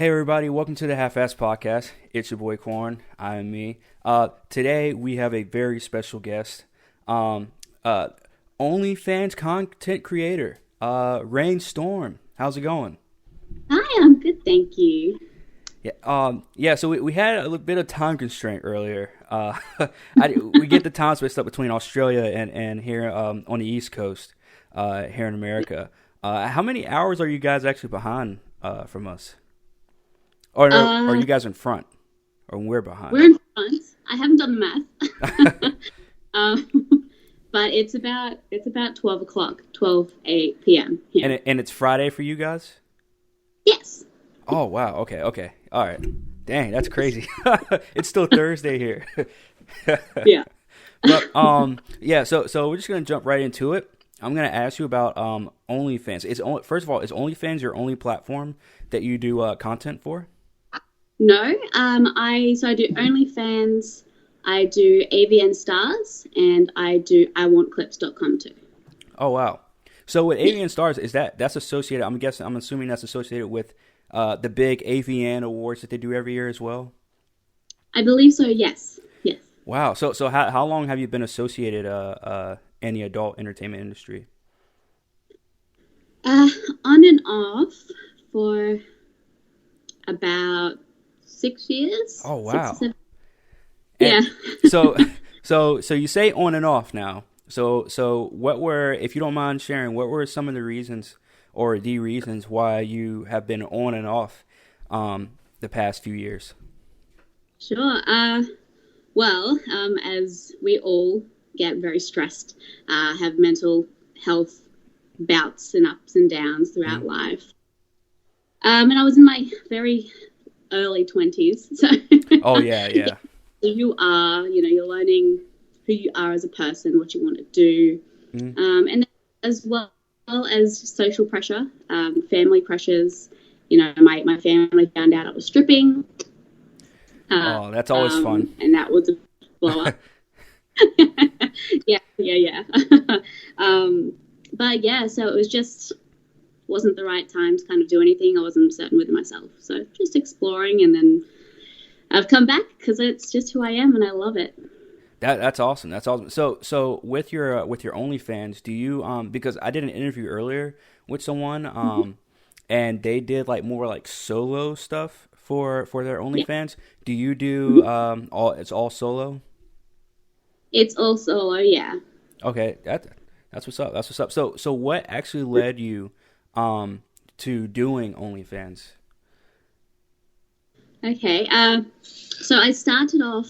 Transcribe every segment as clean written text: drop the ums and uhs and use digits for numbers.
Hey everybody, welcome to the Half-Ass Podcast. It's your boy Corn. I am me. Today we have a very special guest, OnlyFans content creator, Raine Storm. How's it going? Hi, I'm good, thank you. Yeah. So we had a little bit of time constraint earlier. We get the time spaced up between Australia and here on the East Coast, here in America. How many hours are you guys actually behind from us? Or no, are you guys in front? Or we're behind? We're in front. I haven't done the math. But it's about 12 o'clock, 8 p.m. here. And it's Friday for you guys? Yes. Oh wow. Okay. All right. Dang, that's crazy. It's still Thursday here. Yeah. But yeah. So we're just gonna jump right into it. I'm gonna ask you about OnlyFans. First of all, is OnlyFans your only platform that you do content for? No. I do OnlyFans, I do AVN Stars, and I do IWantClips.com too. Oh wow. So with AVN Stars, that's associated? I'm assuming that's associated with the big AVN awards that they do every year as well. I believe so. Yes. Yes. Wow. So how long have you been associated in the adult entertainment industry? On and off for about 6 years. Oh wow. 6 or 7. And Yeah. so you say on and off now. So what were, if you don't mind sharing, what were some of the reasons or the reasons why you have been on and off the past few years? Sure. Well, as we all get very stressed, have mental health bouts and ups and downs throughout life. And I was in my very early 20s. So Oh yeah. you're learning who you are as a person, what you want to do. And as well as social pressure, family pressures. My family found out I was stripping. Oh, that's always fun. And that was a blow up. Yeah. But yeah, so it was just wasn't the right time to kind of do anything. I wasn't certain with myself. So just exploring, and then I've come back because it's just who I am and I love it. That's awesome. That's awesome. So with your OnlyFans, do you because I did an interview earlier with someone and they did like more like solo stuff for their OnlyFans. Yeah. Do you do it's all solo? It's all solo, yeah. Okay, that's what's up. That's what's up. So what actually led you to doing OnlyFans? Okay, so I started off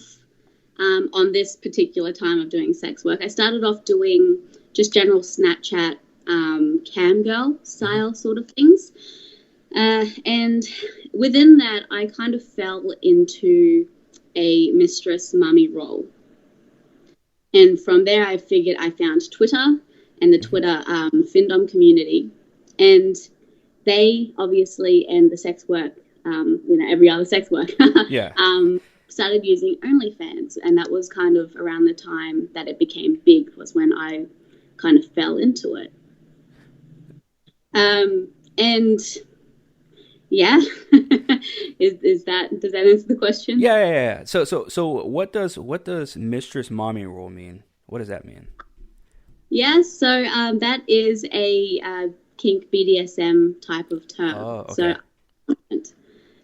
on this particular time of doing sex work. I started off doing just general Snapchat cam girl style sort of things. And within that, I kind of fell into a mistress mummy role. And from there, I figured I found Twitter and the Twitter Findom community. And they obviously, and the sex work, every other sex work, yeah. Started using OnlyFans. And that was kind of around the time that it became big, was when I kind of fell into it. And yeah, does that answer the question? Yeah. So what does mistress mommy role mean? What does that mean? Yeah, so that is a kink BDSM type of term. Oh, okay. So,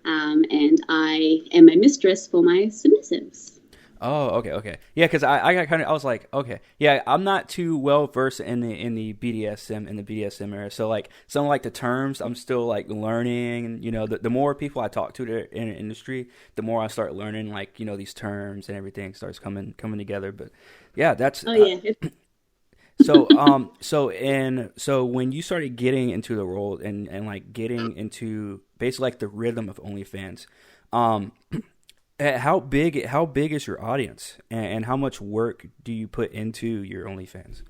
and I am a mistress for my submissives. Oh, okay. Yeah, because I got I was like, okay, yeah, I'm not too well versed in the BDSM area. So like some like the terms, I'm still like learning. And the more people I talk to in the industry, the more I start learning like these terms and everything starts coming together. But yeah, that's So when you started getting into the role and like getting into basically like the rhythm of OnlyFans, how big is your audience and how much work do you put into your OnlyFans?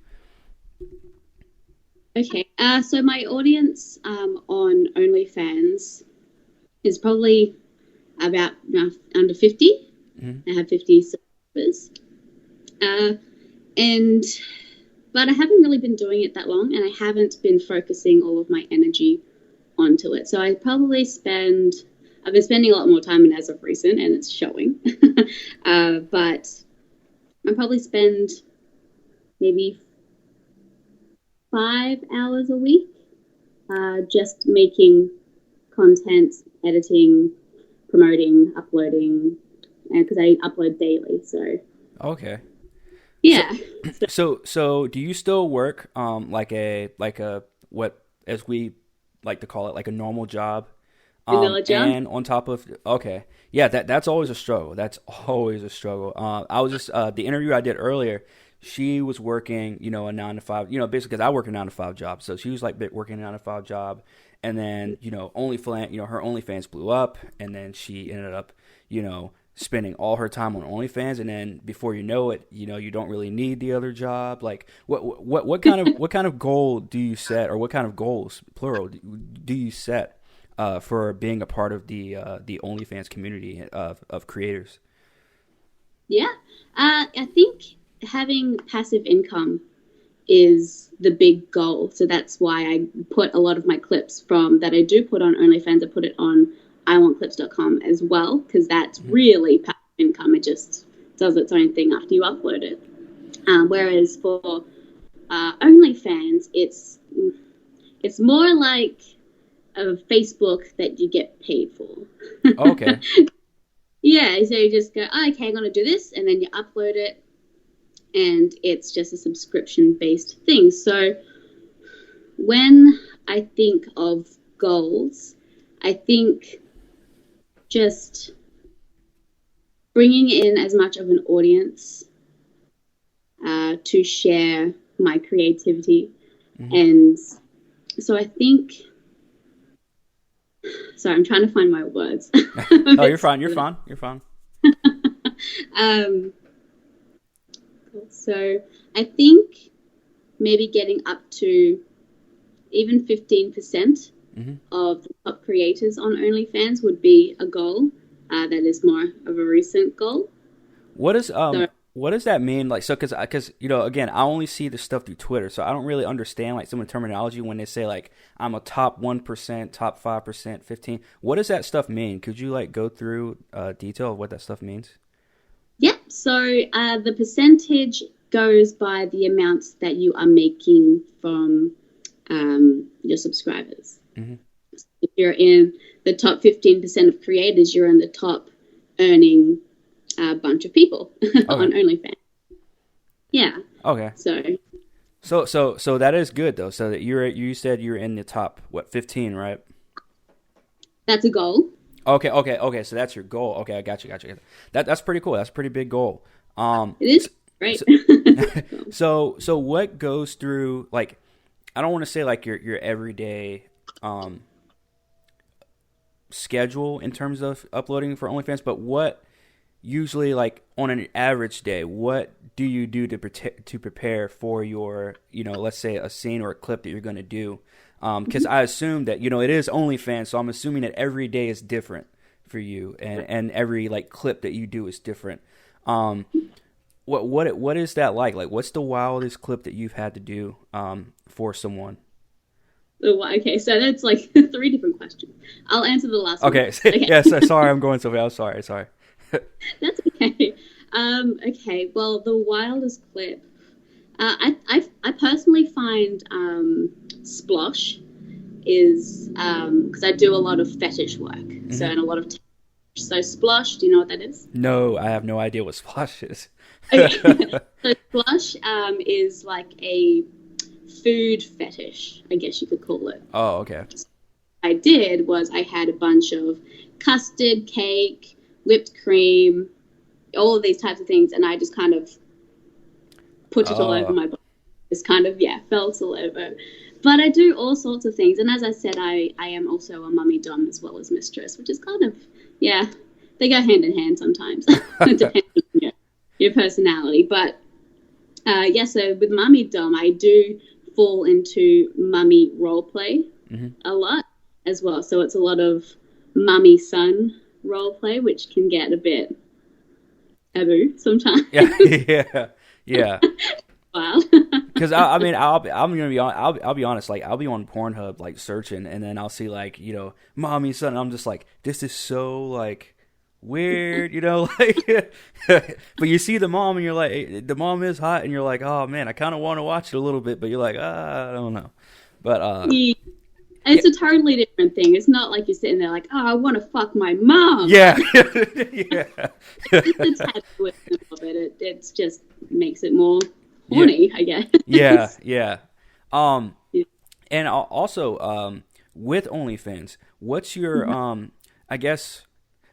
Okay, so my audience on OnlyFans is probably about under 50. I have 50 subscribers. But I haven't really been doing it that long, and I haven't been focusing all of my energy onto it. So I probably spend I've been spending a lot more time in as of recent, and it's showing. But I probably spend maybe 5 hours a week just making content, editing, promoting, uploading, because I upload daily. So Okay. yeah. So do you still work like a what as we like to call it, like a normal job? Vanilla job. And on top of, okay, yeah, that's always a struggle. That's always a struggle. I was just the interview I did earlier. She was working, a 9 to 5, basically because I work a 9 to 5 job. So she was like working a 9 to 5 job, and then her OnlyFans blew up, and then she ended up, spending all her time on OnlyFans, and then before you know it, you don't really need the other job. Like, what kind of goal do you set, or what kind of goals, plural, do you set? For being a part of the OnlyFans community of creators? Yeah, I think having passive income is the big goal. So that's why I put a lot of my clips from that I do put on OnlyFans. I put it on iwantclips.com as well, because that's really passive income. It just does its own thing after you upload it. Whereas for OnlyFans, it's more like a Facebook that you get paid for. Okay. Yeah, so you just go, oh, okay, I'm going to do this, and then you upload it, and it's just a subscription-based thing. So when I think of goals, I think just bringing in as much of an audience to share my creativity. Mm-hmm. And so I think... Sorry, I'm trying to find my words. Oh, you're fine. So I think maybe getting up to even 15% mm-hmm. of the top creators on OnlyFans would be a goal. That is more of a recent goal. What does that mean? Like, so, because again, I only see the stuff through Twitter, so I don't really understand like some of the terminology when they say like I'm a top 1%, top 5%, 15. What does that stuff mean? Could you like go through detail of what that stuff means? Yeah. So the percentage goes by the amounts that you are making from your subscribers. Mm-hmm. So if you're in the top 15% of creators, you're in the top earning a bunch of people on OnlyFans. Yeah. Okay. So that is good though. So that you said you're in the top 15, right? That's a goal. Okay. So that's your goal. Okay, I got you. That's pretty cool. That's a pretty big goal. It is, right? So what goes through, like, I don't want to say like your everyday schedule in terms of uploading for OnlyFans, but what usually, like, on an average day, what do you do to prepare for your, let's say a scene or a clip that you're going to do? Because I assume that, it is OnlyFans, so I'm assuming that every day is different for you, and every like clip that you do is different. What is that like? Like, what's the wildest clip that you've had to do for someone? Okay, so that's like 3 different questions. I'll answer the last one. Okay. Yeah, sorry, I'm going so fast. Sorry. That's okay. Okay, well, the wildest clip, I personally find splosh is because I do a lot of fetish work, mm-hmm. so and a lot of so splosh. Do you know what that is? No, I have no idea what splosh is. Okay. So splosh is like a food fetish, I guess you could call it. Oh, okay. What I did was I had a bunch of custard, cake, whipped cream, all of these types of things, and I just kind of put it all over my body. Just kind of, felt all over. But I do all sorts of things, and as I said, I am also a mummy dom as well as mistress, which is kind of, they go hand in hand sometimes. It depends on your personality. But, so with mummy dom, I do fall into mummy role play mm-hmm. a lot as well. So it's a lot of mummy son role play, which can get a bit taboo sometimes. Yeah. Wow. Because I mean, I'm gonna be on. I'll be honest. Like, I'll be on Pornhub, like searching, and then I'll see like, mommy, son. And I'm just like, this is so like weird, like. But you see the mom, and you're like, the mom is hot, and you're like, oh man, I kind of want to watch it a little bit, but you're like, I don't know. But Yeah. It's a totally different thing. It's not like you're sitting there like, oh, I want to fuck my mom. yeah, yeah, It's had to with a little bit. It just makes it more horny, I guess. yeah, yeah. Yeah. And also, with OnlyFans, what's your I guess,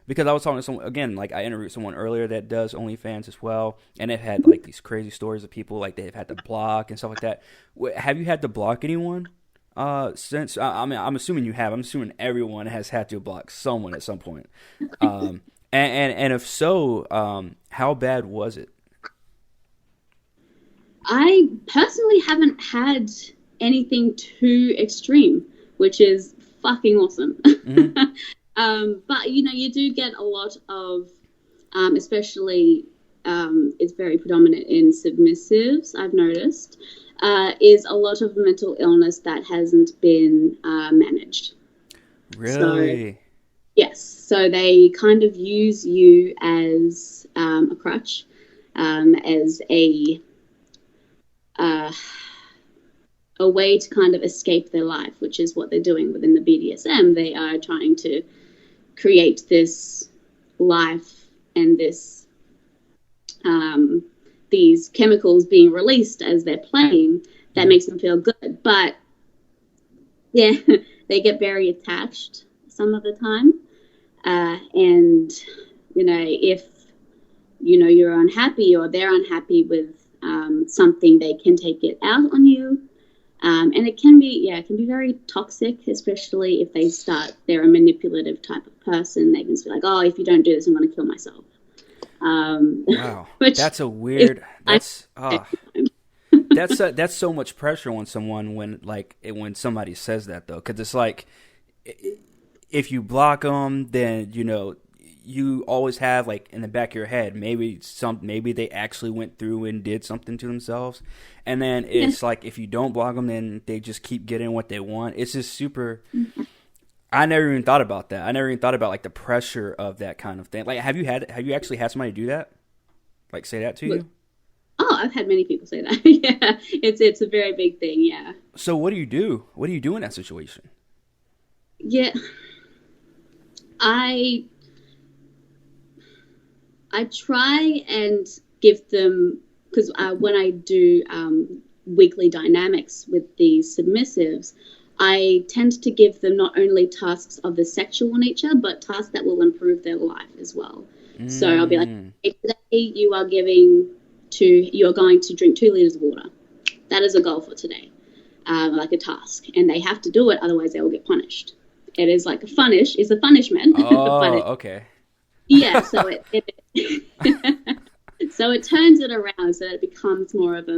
because I was talking to someone again, like I interviewed someone earlier that does OnlyFans as well, and they've had like these crazy stories of people like they've had to block and stuff like that. Have you had to block anyone? Since I mean, I'm assuming you have. I'm assuming everyone has had to block someone at some point. And if so, how bad was it? I personally haven't had anything too extreme, which is fucking awesome. Mm-hmm. But you do get a lot of, especially, it's very predominant in submissives, I've noticed, is a lot of mental illness that hasn't been managed. Really? So, yes. So they kind of use you as a crutch, as a way to kind of escape their life, which is what they're doing within the BDSM. They are trying to create this life and these chemicals being released as they're playing that makes them feel good. But yeah, they get very attached some of the time. And, if, you're unhappy or they're unhappy with something, they can take it out on you. And it can be very toxic, especially if they're a manipulative type of person. They can be like, oh, if you don't do this, I'm going to kill myself. Wow, that's a weird. That's so much pressure on someone when somebody says that though, because it's like if you block them, then you always have like in the back of your head maybe they actually went through and did something to themselves, and then it's like if you don't block them, then they just keep getting what they want. It's just super. I never even thought about that. I never even thought about like the pressure of that kind of thing. Like, have you actually had somebody do that? Like, say that to you? Oh, I've had many people say that. Yeah, it's a very big thing. Yeah. So what do you do? What do you do in that situation? Yeah, I try and give them, because when I do weekly dynamics with the submissives, I tend to give them not only tasks of the sexual nature, but tasks that will improve their life as well. So I'll be like, hey, today you are going to drink 2 liters of water. That is a goal for today, like a task. And they have to do it, otherwise they will get punished. It is like it's a punishment. Oh, okay. Yeah, so so it turns it around so that it becomes more of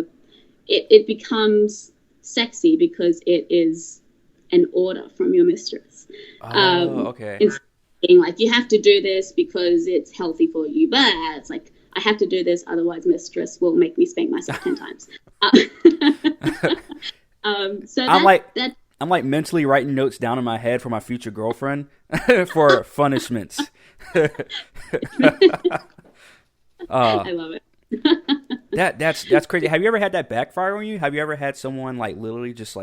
it becomes sexy because it is an order from your mistress. Okay. It's being like, you have to do this because it's healthy for you, but it's like, I have to do this, otherwise mistress will make me spank myself 10 times. So I'm like mentally writing notes down in my head for my future girlfriend for punishments. I love it. That's crazy. Have you ever had that backfire on you? Have you ever had someone like literally just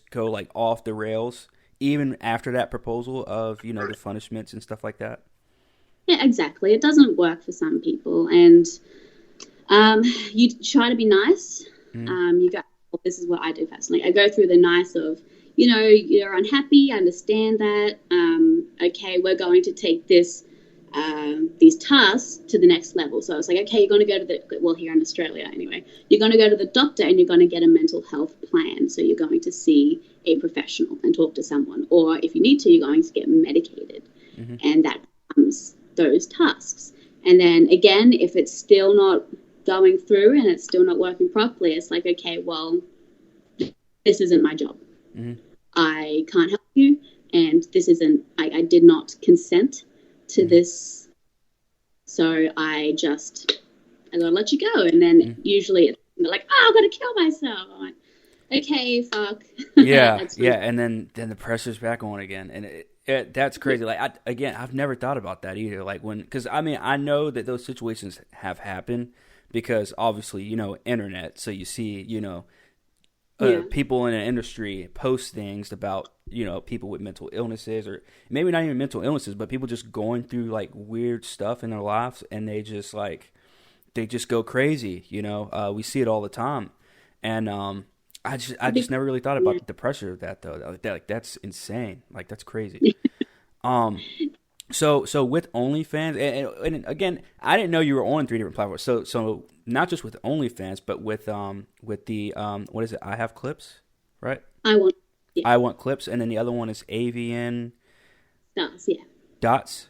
go like off the rails even after that proposal of the punishments and stuff like that? Yeah, exactly. It doesn't work for some people, and you try to be nice. You go. Well, this is what I do personally. I go through the nice of you're unhappy. I understand that. Okay, we're going to take these tasks to the next level. So I was like, okay, you're going to go to here in Australia anyway, you're going to go to the doctor and you're going to get a mental health plan. So you're going to see a professional and talk to someone, or if you need to, you're going to get medicated. And that becomes those tasks. And then again, if it's still not going through and it's still not working properly, it's like, okay, well, this isn't my job. I can't help you, and this isn't, I did not consent to this, so I gotta let you go. And then usually they're like, oh, I'm gonna kill myself. I'm like, okay, fuck. Yeah, yeah, and then the pressure's back on again, and that's crazy. Like I've never thought about that either. Like because I mean I know that those situations have happened because obviously internet, so you see people in an industry post things about people with mental illnesses, or maybe not even mental illnesses, but people just going through like weird stuff in their lives, and they just go crazy. We see it all the time, and I just never really thought about the pressure of that though. Like that's insane. Like that's crazy. So with OnlyFans, and again, I didn't know you were on 3 different platforms. So not just with OnlyFans, but with the what is it? I Have Clips, right? I Want Clips, and then the other one is AVN Stars. Yeah. Dots.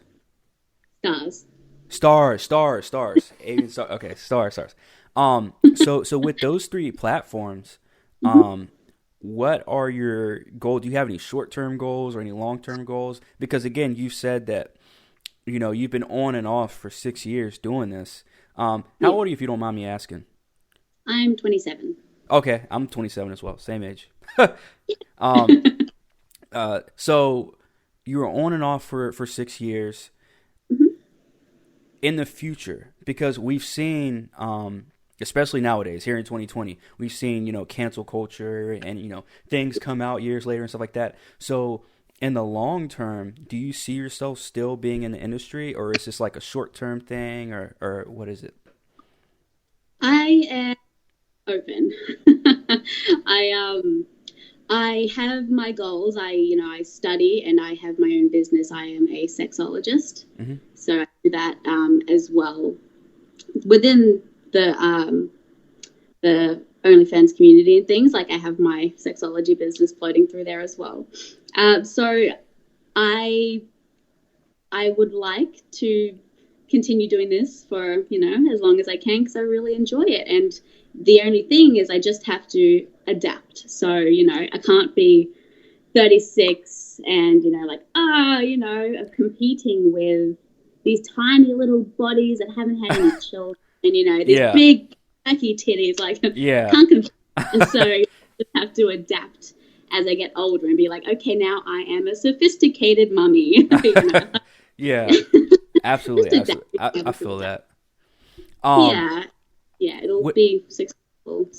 Stars. Stars. AVN Star. Okay, stars. So with those 3 platforms, what are your goals? Do you have any short-term goals or any long-term goals? Because again, you said that you've been on and off for 6 years doing this. How old are you, if you don't mind me asking? I'm 27. Okay, I'm 27 as well, same age. So you were on and off for 6 years. Mm-hmm. In the future, because we've seen, especially nowadays, here in 2020, we've seen, cancel culture and, things come out years later and stuff like that. So in the long term, do you see yourself still being in the industry, or is this like a short-term thing, or what is it? I am open. I have my goals. I study and I have my own business. I am a sexologist. Mm-hmm. So I do that as well within the OnlyFans community and things. Like I have my sexology business floating through there as well. So I would like to continue doing this for, as long as I can, because I really enjoy it. And the only thing is I just have to adapt. So, I can't be 36 and, of competing with these tiny little bodies that haven't had any children and, these big, tacky titties. Like, can't compete. And so you just have to adapt as I get older and be like, okay, now I am a sophisticated mummy. Yeah, absolutely. I feel that. Yeah, it'll be successful.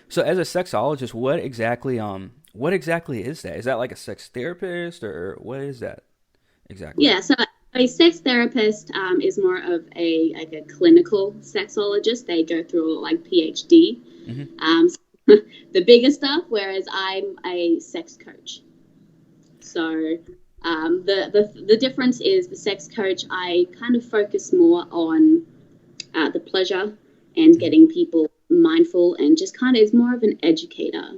So as a sexologist, what exactly is that? Is that like a sex therapist, or what is that exactly? Yeah, so a sex therapist is more of a clinical sexologist. They go through like PhD, the bigger stuff. Whereas I'm a sex coach. So the difference is the sex coach, I kind of focus more on the pleasure and getting people mindful, and just kind of is more of an educator.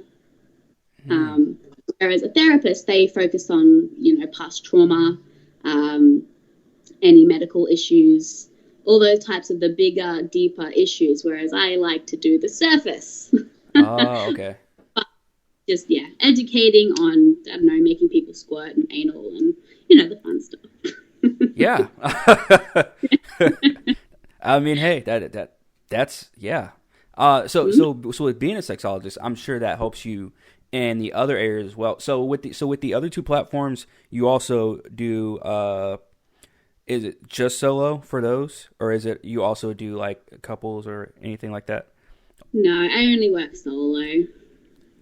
Whereas a therapist, they focus on, past trauma, any medical issues, all those types of the bigger, deeper issues, whereas I like to do the surface. Oh, okay. Just, educating on, I don't know, making people squirt and anal and, the fun stuff. Yeah. I mean, hey, that's yeah. So with being a sexologist, I'm sure that helps you in the other areas as well. So with the other 2 platforms, you also do is it just solo for those, or is it you also do like couples or anything like that? No, I only work solo.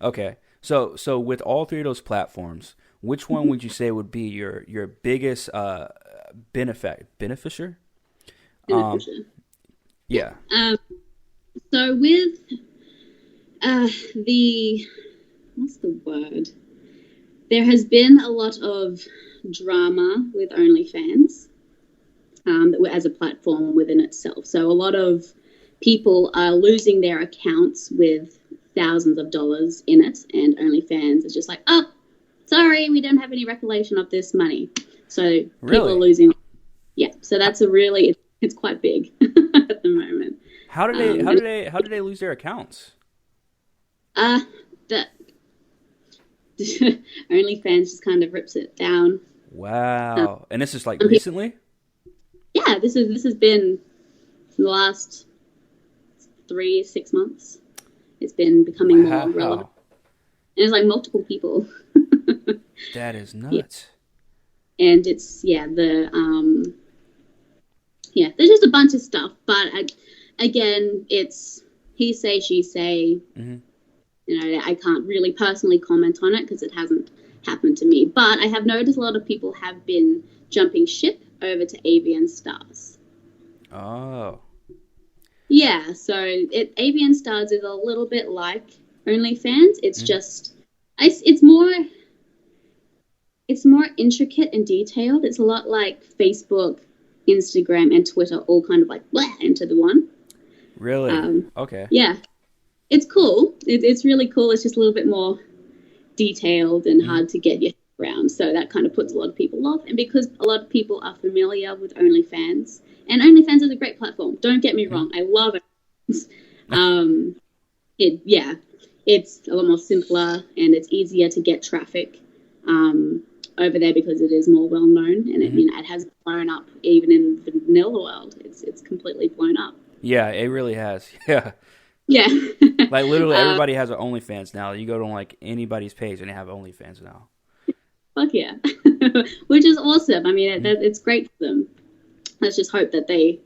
Okay. So with all 3 of those platforms, which one would you say would be your biggest beneficiary? Yeah. So with what's the word? There has been a lot of drama with OnlyFans as a platform within itself. So a lot of people are losing their accounts with thousands of dollars in it, and OnlyFans is just like, oh, sorry, we don't have any recollection of this money. So people are losing. Yeah, so that's it's quite big at the moment. How did they lose their accounts? The OnlyFans just kind of rips it down. Wow. And this is like recently? Yeah, this has been the last 3-6 months. It's been becoming more relevant. it's like multiple people. That is Yeah. nuts. And it's there's just a bunch of stuff, but again, it's he say she say. Mm-hmm. I can't really personally comment on it because it hasn't happened to me, but I have noticed a lot of people have been jumping ship over to AVN Stars. Oh. Yeah, so AVN Stars is a little bit like OnlyFans. It's just it's more intricate and detailed. It's a lot like Facebook, Instagram, and Twitter all kind of like blah into the one. Really? Okay. Yeah, it's cool. It's really cool. It's just a little bit more detailed and hard to get your head around. So that kind of puts a lot of people off. And because a lot of people are familiar with OnlyFans, and OnlyFans is a great platform. Don't get me wrong. I love it. It's a lot more simpler and it's easier to get traffic over there because it is more well known, and it has blown up even in the vanilla world. It's completely blown up. Yeah, it really has. Yeah. Yeah. Like literally everybody has an OnlyFans now. You go to like anybody's page and they have OnlyFans now. Fuck yeah. Which is awesome. I mean, it's great for them. Let's just hope that they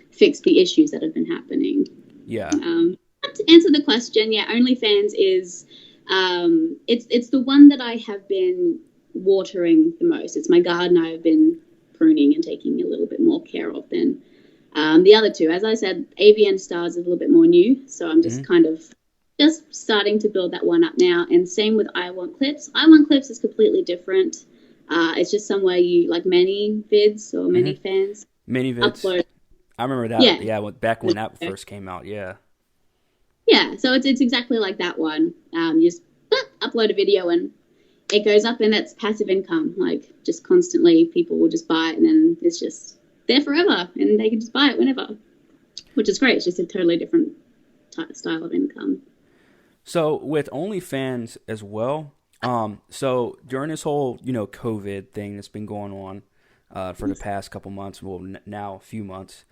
fix the issues that have been happening. Yeah. To answer the question, yeah, OnlyFans is it's the one that I have been watering the most. It's my garden I've been pruning and taking a little bit more care of than the other two. As I said, AVN Stars is a little bit more new, so I'm just kind of just starting to build that one up now. And same with I Want Clips. I Want Clips is completely different. It's just somewhere you like many vids or many fans. Many vids. Upload. I remember that. Yeah, back when that first came out. Yeah. Yeah, so it's exactly like that one. You just upload a video and it goes up, and that's passive income. Like just constantly, people will just buy it, and then it's just there forever, and they can just buy it whenever, which is great. It's just a totally different style of income. So with OnlyFans as well, so during this whole COVID thing that's been going on for the past couple months, well now a few months,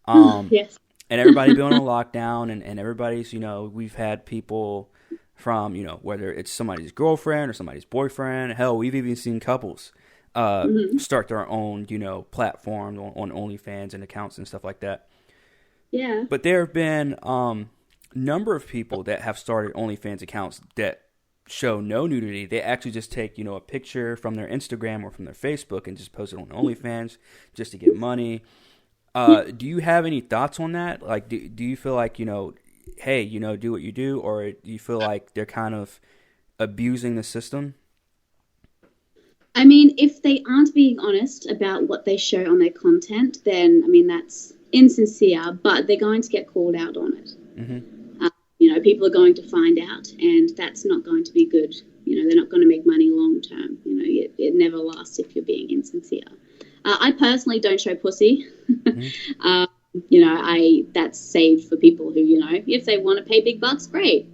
yes, and everybody been on lockdown, and everybody's we've had people from whether it's somebody's girlfriend or somebody's boyfriend. Hell, we've even seen couples start their own platforms on OnlyFans and accounts and stuff like that. Yeah. But there have been number of people that have started OnlyFans accounts that show no nudity. They actually just take a picture from their Instagram or from their Facebook and just post it on OnlyFans just to get money. Do you have any thoughts on that? Like, do you feel like hey, do what you do, or do you feel like they're kind of abusing the system? I mean, if they aren't being honest about what they show on their content, then, I mean, that's insincere, but they're going to get called out on it. People are going to find out, and that's not going to be good. They're not going to make money long term. It never lasts if you're being insincere. I personally don't show pussy. That's saved for people who, if they want to pay big bucks, great.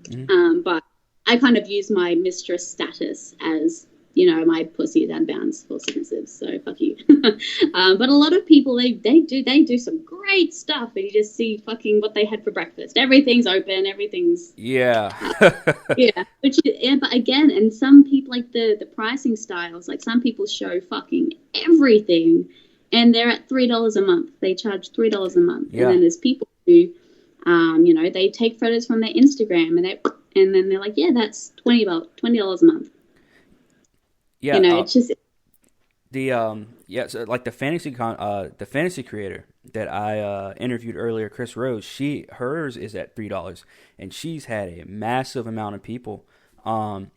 But I kind of use my mistress status as, my pussy is out of bounds for submissives, so fuck you. But a lot of people, they do some great stuff, and you just see fucking what they had for breakfast. Everything's open, everything's... Yeah. But again, and some people, like the pricing styles, like some people show fucking everything, and they're at $3 a month. They charge $3 a month. Yeah. And then there's people who, they take photos from their Instagram, and then they're like, yeah, that's $20 a month. Yeah, it's just so like the fantasy creator that I interviewed earlier, Chris Rose, hers is at $3, and she's had a massive amount of people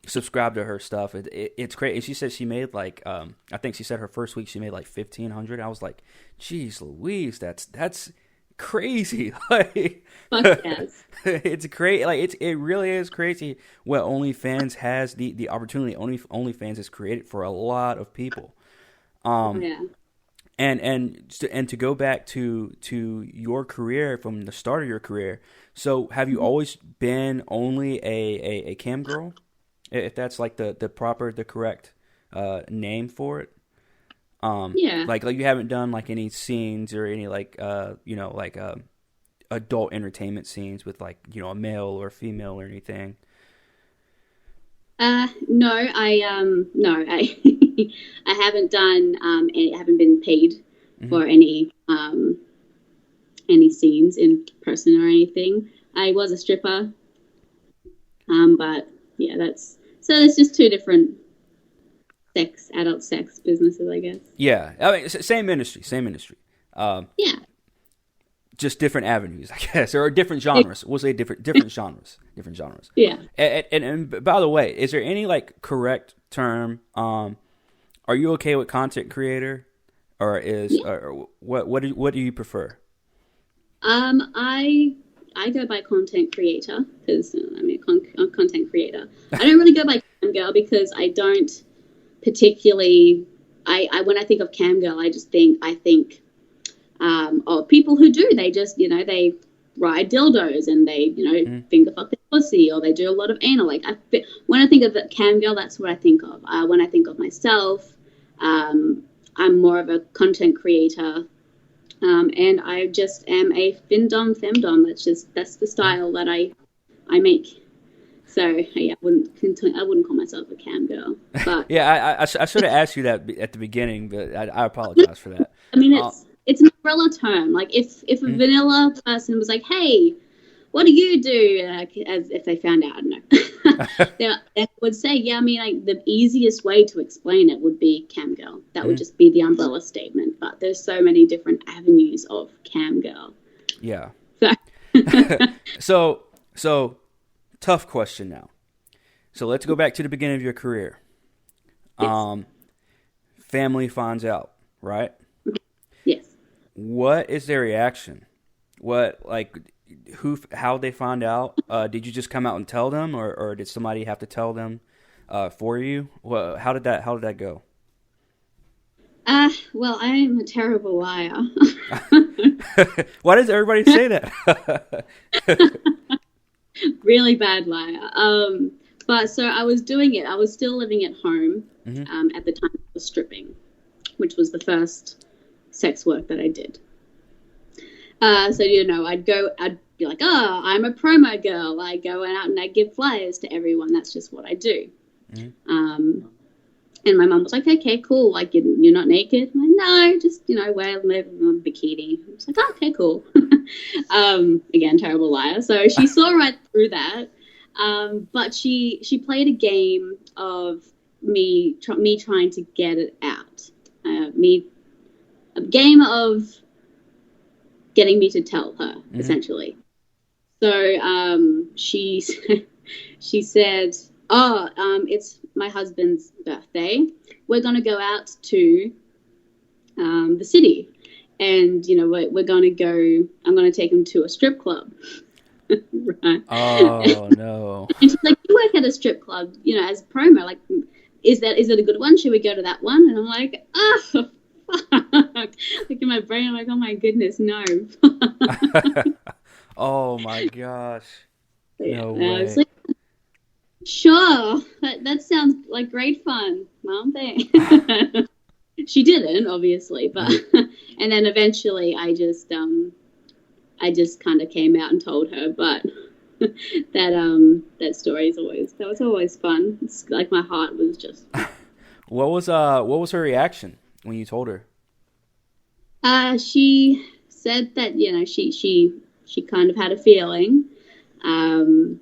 subscribe to her stuff. It's great, and she said she made like I think she said her first week she made like $1,500. I was like, geez Louise, that's crazy. Like, fuck yes. It's crazy. Like it really is crazy what OnlyFans has the opportunity. OnlyFans has created for a lot of people. And to go back to your career from the start of your career. So have you always been only a cam girl? If that's like the correct name for it. Like you haven't done like any scenes or any adult entertainment scenes with like a male or female or anything. No, I I haven't done I haven't been paid Mm-hmm. for any scenes in person or anything. I was a stripper, but yeah, that's so it's just two different adult sex businesses, I guess. Yeah, I mean, same industry, same industry. Um, Yeah. just different avenues, I guess, or different genres. We'll say different genres, different genres. Yeah. And by the way, is there any like correct term? Are you okay with content creator, or is Yeah. or what do you prefer? I go by content creator because I'm a content creator. I don't really go by cam girl because I don't particularly. I when I think of cam girl, I think of people who do. They just they ride dildos and they Mm, finger fuck their pussy or they do a lot of anal. Like when I think of the cam girl, that's what I think of. When I think of myself, I'm more of a content creator. And I just am a findom femdom. That's the mm. style that I make. So yeah, I wouldn't call myself a cam girl, but Yeah, I should have asked you that at the beginning, but I apologize for that. I mean Uh, it's an umbrella term. Like if a mm, vanilla person was like, hey, what do you do? As if they found out, I don't know. They would say, yeah. I mean, like the easiest way to explain it would be cam girl. That would mm, just be the umbrella statement. But there's so many different avenues of cam girl. yeah. So So tough question now. So let's go back to the beginning of your career. yes, Um, family finds out, right? yes. What is their reaction? What like how they find out? Did you just come out and tell them, or did somebody have to tell them for you? Well, how did that go? Well, I am a terrible liar. Why does everybody say that? Really bad liar. But so I was doing it. I was still living at home Hmm. at the time I was stripping, which was the first sex work that I did. So I'd be like, oh, I'm a promo girl. I go out and I give flyers to everyone. That's just what I do. Hmm. And my mum was like, okay, cool. Like, you're not naked? I'm like, no, just, wear a bikini. I was like, oh, okay, cool. Again, terrible liar. So she saw right through that. But she played a game of me trying to get it out. A game of getting me to tell her, Hmm. essentially. So she she said, "Oh, it's my husband's birthday. We're going to go out to the city, and we're going to go. I'm going to take him to a strip club." Right. Oh no. And she's like, "You work at a strip club, as promo. Like, is it a good one? Should we go to that one?" And I'm like, "Oh, fuck!" Like in my brain, I'm like, "Oh my goodness, no." Oh my gosh. Yeah, No I was way. like, sure, that sounds like great fun, Mom. Thanks. She didn't, obviously, but Hmm. and then eventually, I just kind of came out and told her, but that story was always fun. It's like my heart was just. What was her reaction when you told her? She said that she kind of had a feeling, um,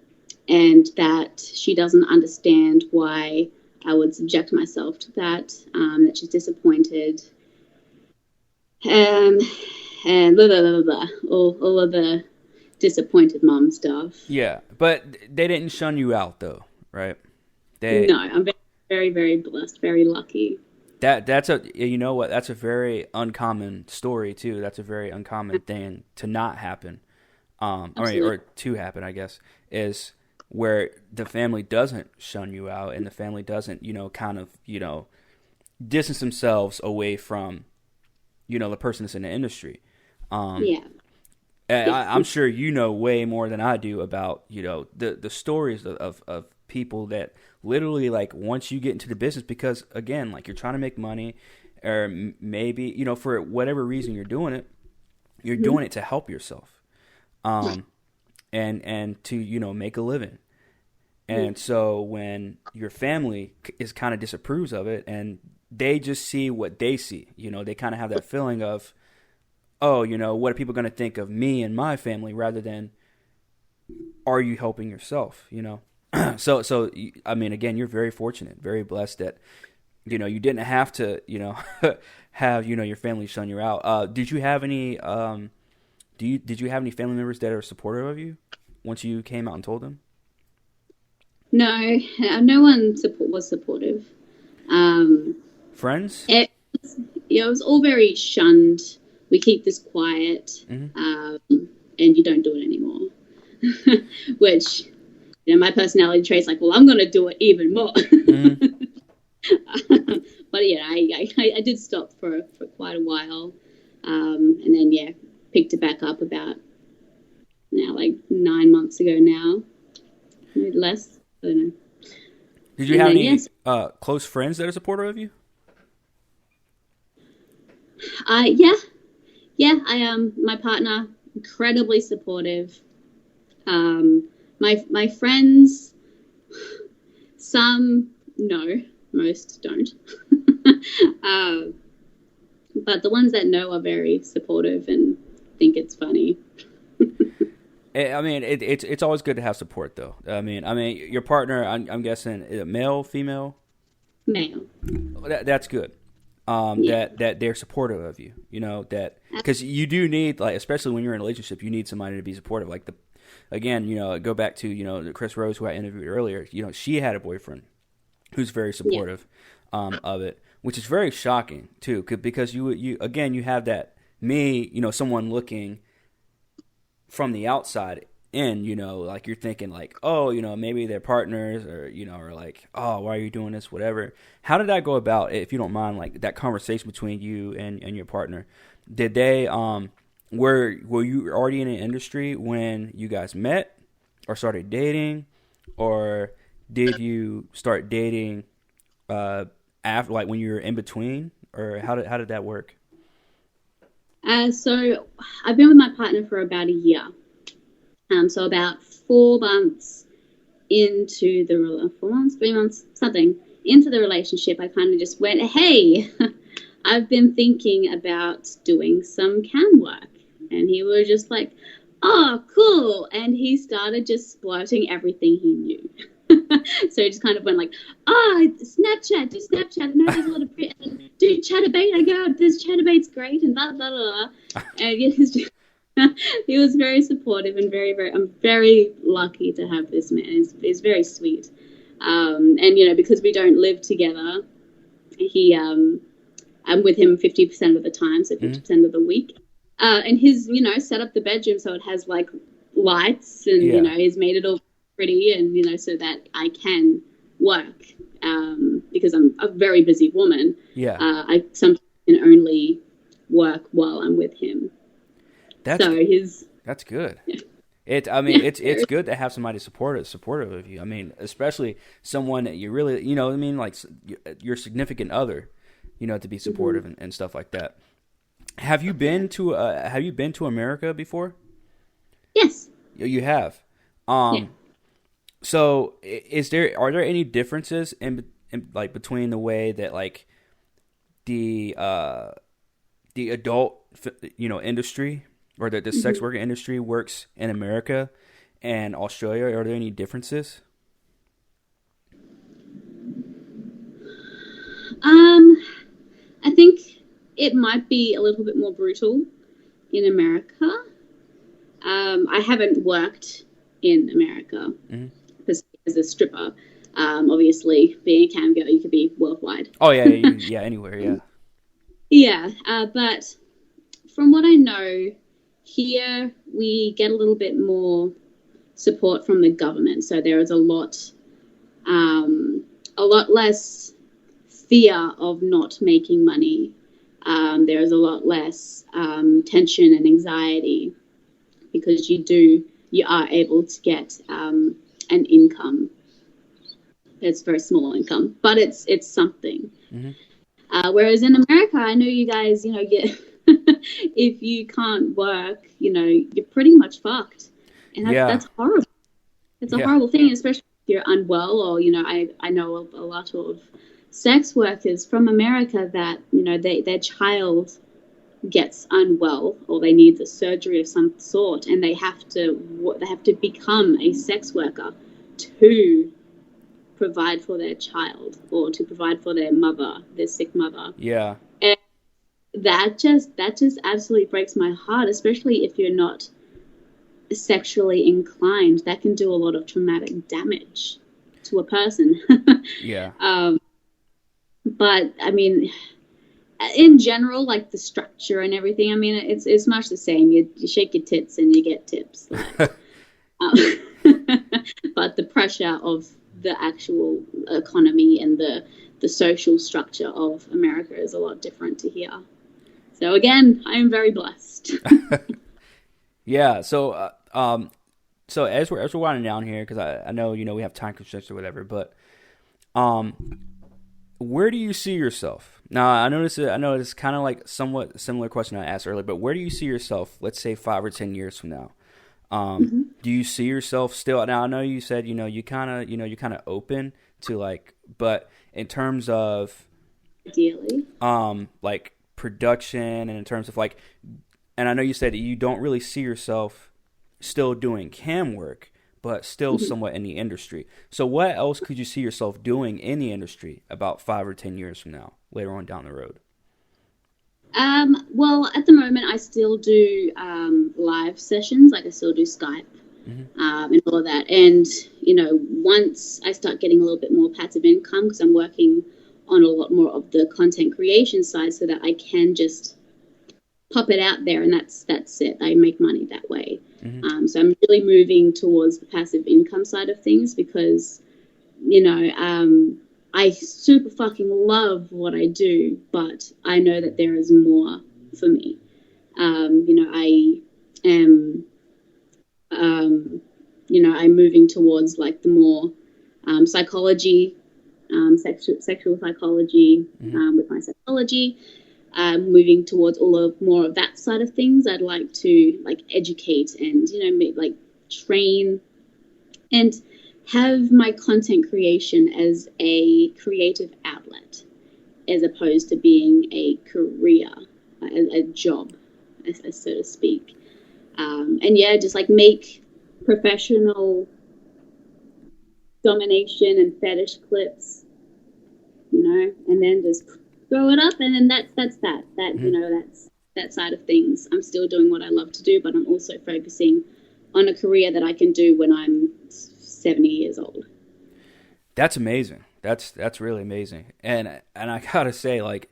and that she doesn't understand why I would subject myself to that. That she's disappointed, um, and blah blah blah blah, all of the disappointed mom stuff. Yeah, but they didn't shun you out though, right? They No, I'm very very very blessed, very lucky. that's a you know what that's a very uncommon story too. That's a very uncommon thing to not happen. Or Absolutely. to happen, I guess, is where the family doesn't shun you out and the family doesn't, kind of, distance themselves away from, the person that's in the industry. Um, Yeah. and Yes. I'm sure you know way more than I do about, the stories of people that literally, like, once you get into the business, because, again, like, you're trying to make money, or maybe, for whatever reason you're Mm-hmm. doing it to help yourself. Um, and to make a living, And so when your family is kind of disapproves of it, and they just see what they see, they kind of have that feeling of, oh, what are people going to think of me and my family, rather than, are you helping yourself? So I mean, again, you're very fortunate, very blessed that, you didn't have to, have, your family shun you out. Did you have any, did you have any family members that are supportive of you once you came out and told them? No, no one was supportive. Friends? It was all very shunned. We keep this quiet, Mm-hmm. And you don't do it anymore. Which, my personality trait's like, well, I'm going to do it even more. Mm-hmm. But yeah, I did stop for quite a while, and then picked it back up about now, like 9 months ago now, maybe less. I don't know. Did you have any close friends that are supportive of you? Yeah. My partner, incredibly supportive. My friends, some no, most don't. But the ones that know are very supportive and think it's funny. I mean, it's always good to have support, though. I mean, your partner, I'm guessing, is it male, female? Male. That's good. That they're supportive of you. That because you do need, like, especially when you're in a relationship, you need somebody to be supportive. Like go back to Chris Rose, who I interviewed earlier. She had a boyfriend who's very supportive of it, which is very shocking too, because you have that someone looking from the outside in, like you're thinking like, oh, maybe they're partners, or or like, oh, why are you doing this, whatever. How did that go about, if you don't mind, like that conversation between you and your partner? Did they were you already in an industry when you guys met or started dating, or did you start dating after, like when you were in between, or how did that work? So I've been with my partner for about a year. So about 4 months into the 4 months, 3 months, something into the relationship, I kind of just went, hey, I've been thinking about doing some cam work. And he was just like, oh, cool. And he started just splurting everything he knew. So he just kind of went like, Snapchat, do Snapchat. And there's a lot of, do Chatterbait. I go, this Chatterbait's great, and blah, blah, blah. And he was very supportive and very, very, I'm very lucky to have this man. He's very sweet. And, because we don't live together, I'm with him 50% of the time, so 50% of the week. And he's, set up the bedroom so it has like lights, and, he's made it all pretty, and, so that I can work, because I'm a very busy woman. Yeah. I sometimes can only work while I'm with him. That's good. Yeah. It's good to have somebody supportive of you. I mean, especially someone that you really, like your significant other, to be supportive and stuff like that. Have you been to America before? Yes. You have. So are there any differences in like between the way that like the adult industry, or the sex worker industry works in America and Australia? Are there any differences? I think it might be a little bit more brutal in America. I haven't worked in America as a stripper. Obviously, being a cam girl, you could be worldwide. Oh yeah, anywhere, yeah. Yeah, but from what I know, here we get a little bit more support from the government, so there is a lot less fear of not making money. There is a lot less tension and anxiety, because you are able to get an income. It's a very small income, but it's something. Whereas in America, I know you guys, get if you can't work, you're pretty much fucked, and that's horrible. It's a horrible thing, especially if you're unwell, or I know a lot of sex workers from America that their child gets unwell or they need the surgery of some sort, and they have to become a sex worker to provide for their child or to provide for their sick mother. Yeah. And that just absolutely breaks my heart, especially if you're not sexually inclined. That can do a lot of traumatic damage to a person. Yeah. But I mean, in general, like the structure and everything, I mean, it's much the same. You shake your tits and you get tips. Like, but the pressure of the actual economy and the social structure of America is a lot different to here. So again, I am very blessed. Yeah. So so as we're winding down here, because I know we have time constraints or whatever, but where do you see yourself now? I know it's kind of like somewhat similar question I asked earlier, but where do you see yourself? Let's say 5 or 10 years from now. Do you see yourself still? Now I know you said you're kind of open to like, but in terms of ideally, like production, and in terms of like, and I know you said that you don't really see yourself still doing cam work, but still somewhat in the industry. So what else could you see yourself doing in the industry about 5 or 10 years from now, later on down the road? Well, at the moment, I still do live sessions. Like I still do Skype and all of that. And once I start getting a little bit more passive income, because I'm working on a lot more of the content creation side, so that I can just pop it out there, and that's it. I make money that way. So I'm really moving towards the passive income side of things, because I super fucking love what I do, but I know that there is more for me. I am, I'm moving towards like the more psychology, sexual psychology with my psychology. Moving towards more of that side of things. I'd like to like educate and like train and have my content creation as a creative outlet, as opposed to being a career, a job, so to speak. And yeah, just like make professional domination and fetish clips, and then just throw it up, and then that's that that's that side of things. I'm still doing what I love to do, but I'm also focusing on a career that I can do when I'm 70 years old. That's amazing. That's really amazing. And I gotta say, like,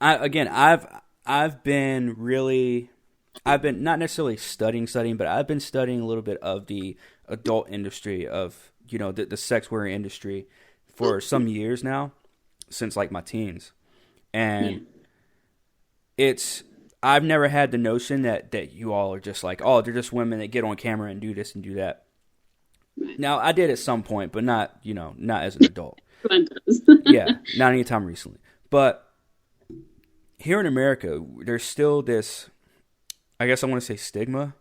I've been not necessarily studying, but I've been studying a little bit of the adult industry of the sex worker industry for some years now, since like my teens. And I've never had the notion that you all are just like, oh, they're just women that get on camera and do this and do that. Right. Now I did at some point, but not as an adult. Yeah, not anytime recently. But here in America, there's still this, I guess I want to say, stigma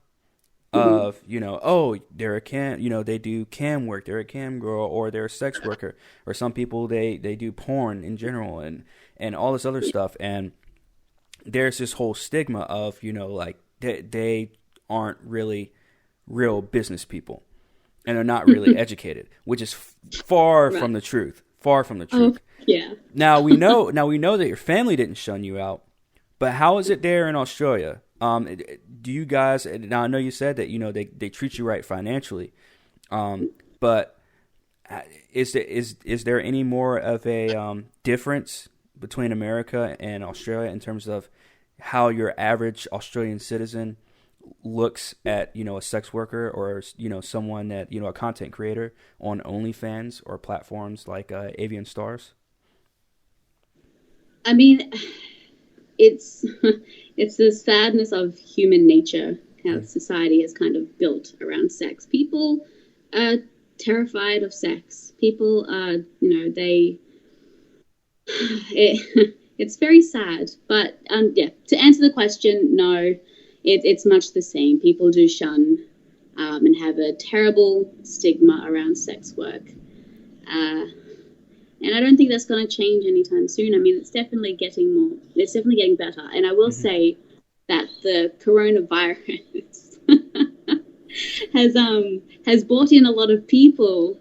of, oh, they're a cam, they do cam work, they're a cam girl, or they're a sex worker, or some people they do porn in general and all this other stuff. And there's this whole stigma of, like they aren't really real business people and they're not really educated, which is far from the truth. Far from the truth. Oh, yeah. Now we know that your family didn't shun you out, but how is it there in Australia? Do you guys? Now I know you said that they treat you right financially, but is there any more of a difference between America and Australia in terms of how your average Australian citizen looks at a sex worker or someone that a content creator on OnlyFans or platforms like Avian Stars? I mean, it's the sadness of human nature, how society is kind of built around sex. People are terrified of sex. People are, it's very sad. But to answer the question, no, it's much the same. People do shun and have a terrible stigma around sex work. And I don't think that's going to change anytime soon. I mean, it's definitely getting better. And I will say that the coronavirus has brought in a lot of people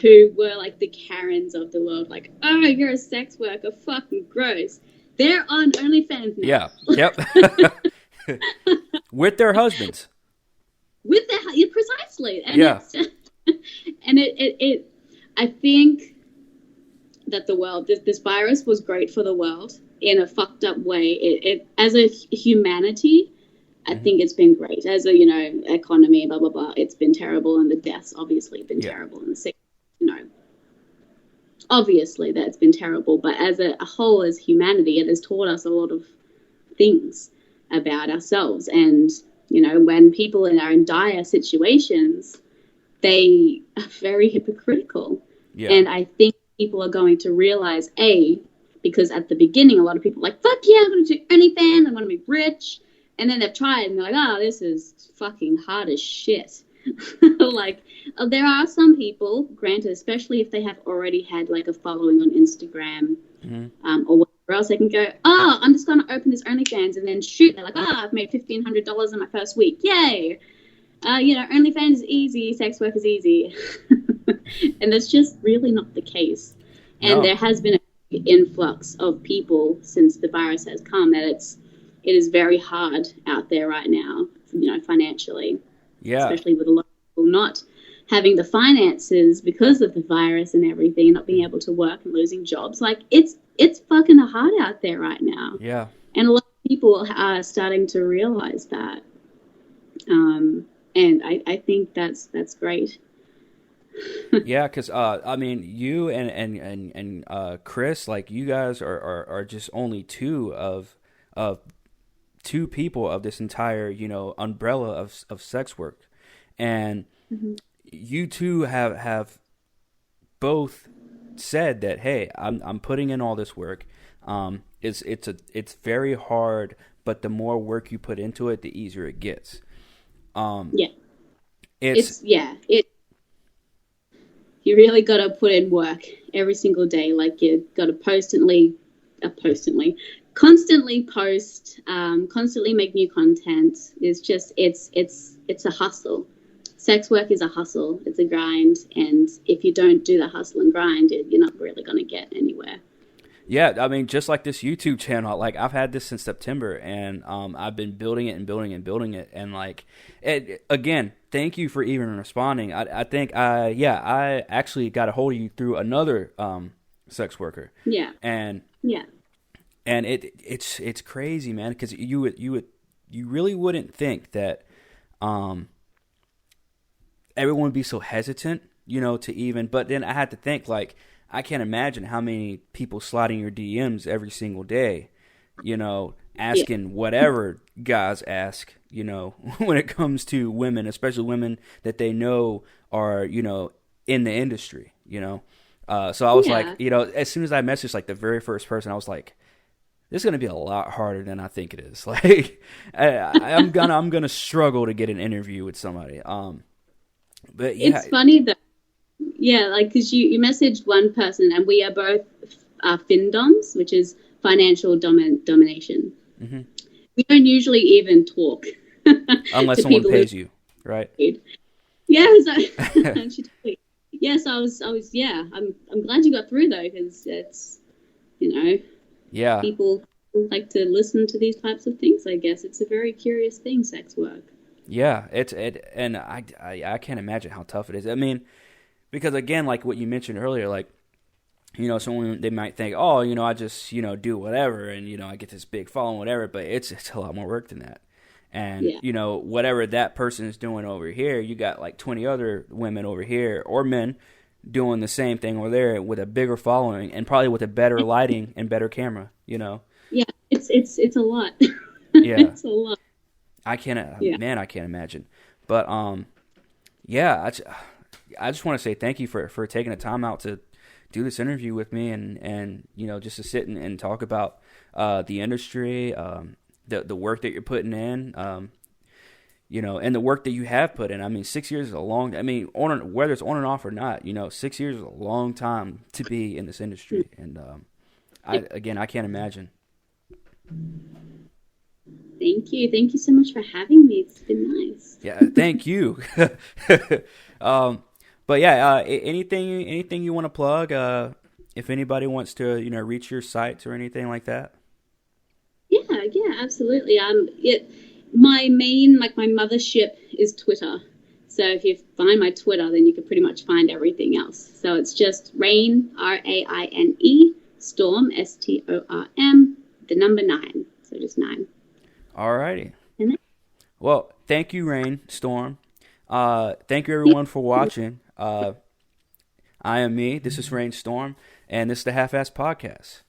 who were like the Karens of the world, like, oh, you're a sex worker, fucking gross. They're on OnlyFans now. Yeah, yep. With their husbands. Precisely. And yeah. And it I think that the world, this virus was great for the world in a fucked up way. It as a humanity, I think it's been great. As a, economy, blah, blah, blah, it's been terrible. And the deaths obviously been terrible. And the sick, obviously that's been terrible. But as a whole, as humanity, it has taught us a lot of things about ourselves. And, when people are in dire situations, they are very hypocritical. Yeah. And I think people are going to realize, because at the beginning, a lot of people are like, fuck yeah, I'm going to do OnlyFans, I want to be rich. And then they've tried and they're like, this is fucking hard as shit. Like, there are some people, granted, especially if they have already had like a following on Instagram or whatever else, they can go, I'm just going to open this OnlyFans and then shoot. They're like, I've made $1,500 in my first week. Yay. OnlyFans is easy, sex work is easy. And that's just really not the case. And there has been an influx of people since the virus has come that it is very hard out there right now, financially. Yeah. Especially with a lot of people not having the finances because of the virus and everything, not being able to work and losing jobs. Like, it's fucking hard out there right now. Yeah. And a lot of people are starting to realize that. And I think that's great. Yeah, because I mean, you and Chris, like, you guys are just only two people of this entire umbrella of sex work, and you two have both said that, hey, I'm putting in all this work. It's very hard, but the more work you put into it, the easier it gets. You really got to put in work every single day. Like, you got to constantly post, constantly make new content. It's just, it's a hustle. Sex work is a hustle. It's a grind. And if you don't do the hustle and grind, you're not really going to get anywhere. Yeah, I mean, just like this YouTube channel, like, I've had this since September, and I've been building it and building and building it, and like, again, thank you for even responding. I think I actually got a hold of you through another sex worker. Yeah. And it's crazy, man, because you really wouldn't think that everyone would be so hesitant, to even. But then I had to think, like, I can't imagine how many people sliding your DMs every single day, asking whatever guys ask, when it comes to women, especially women that they know are, in the industry, So I was like, as soon as I messaged, like, the very first person, I was like, this is going to be a lot harder than I think it is. Like, I'm gonna struggle to get an interview with somebody. But yeah. It's funny though. Yeah, like, because you messaged one person, and we are both FinDoms, which is financial domination. Mm-hmm. We don't usually even talk. Unless someone pays you, right? Yeah, yes, I was. I'm glad you got through, though, because it's, people like to listen to these types of things. I guess it's a very curious thing, sex work. Yeah, and I can't imagine how tough it is. I mean, because again, like what you mentioned earlier, like, someone, they might think, I just, do whatever, and, I get this big following, whatever, but it's a lot more work than that. And, whatever that person is doing over here, you got like 20 other women over here, or men, doing the same thing over there with a bigger following, and probably with a better lighting and better camera, Yeah, it's a lot. Yeah. It's a lot. I can't imagine. But, I just want to say thank you for taking the time out to do this interview with me, and just to sit and talk about the industry, the work that you're putting in. and the work that you have put in. I mean, 6 years is a long. I mean, whether it's on and off or not, 6 years is a long time to be in this industry, and I can't imagine. Thank you so much for having me. It's been nice. Yeah, thank you. But yeah, anything you want to plug? If anybody wants to, reach your sites or anything like that. Yeah, absolutely. My main, like my mothership is Twitter. So if you find my Twitter, then you can pretty much find everything else. So it's just Raine, Raine, Storm, Storm, the number 9. So just 9. All righty. Well, thank you, Raine, Storm. Thank you, everyone, for watching. I am me. This is Raine Storm, and this is the Half-Ass Podcast.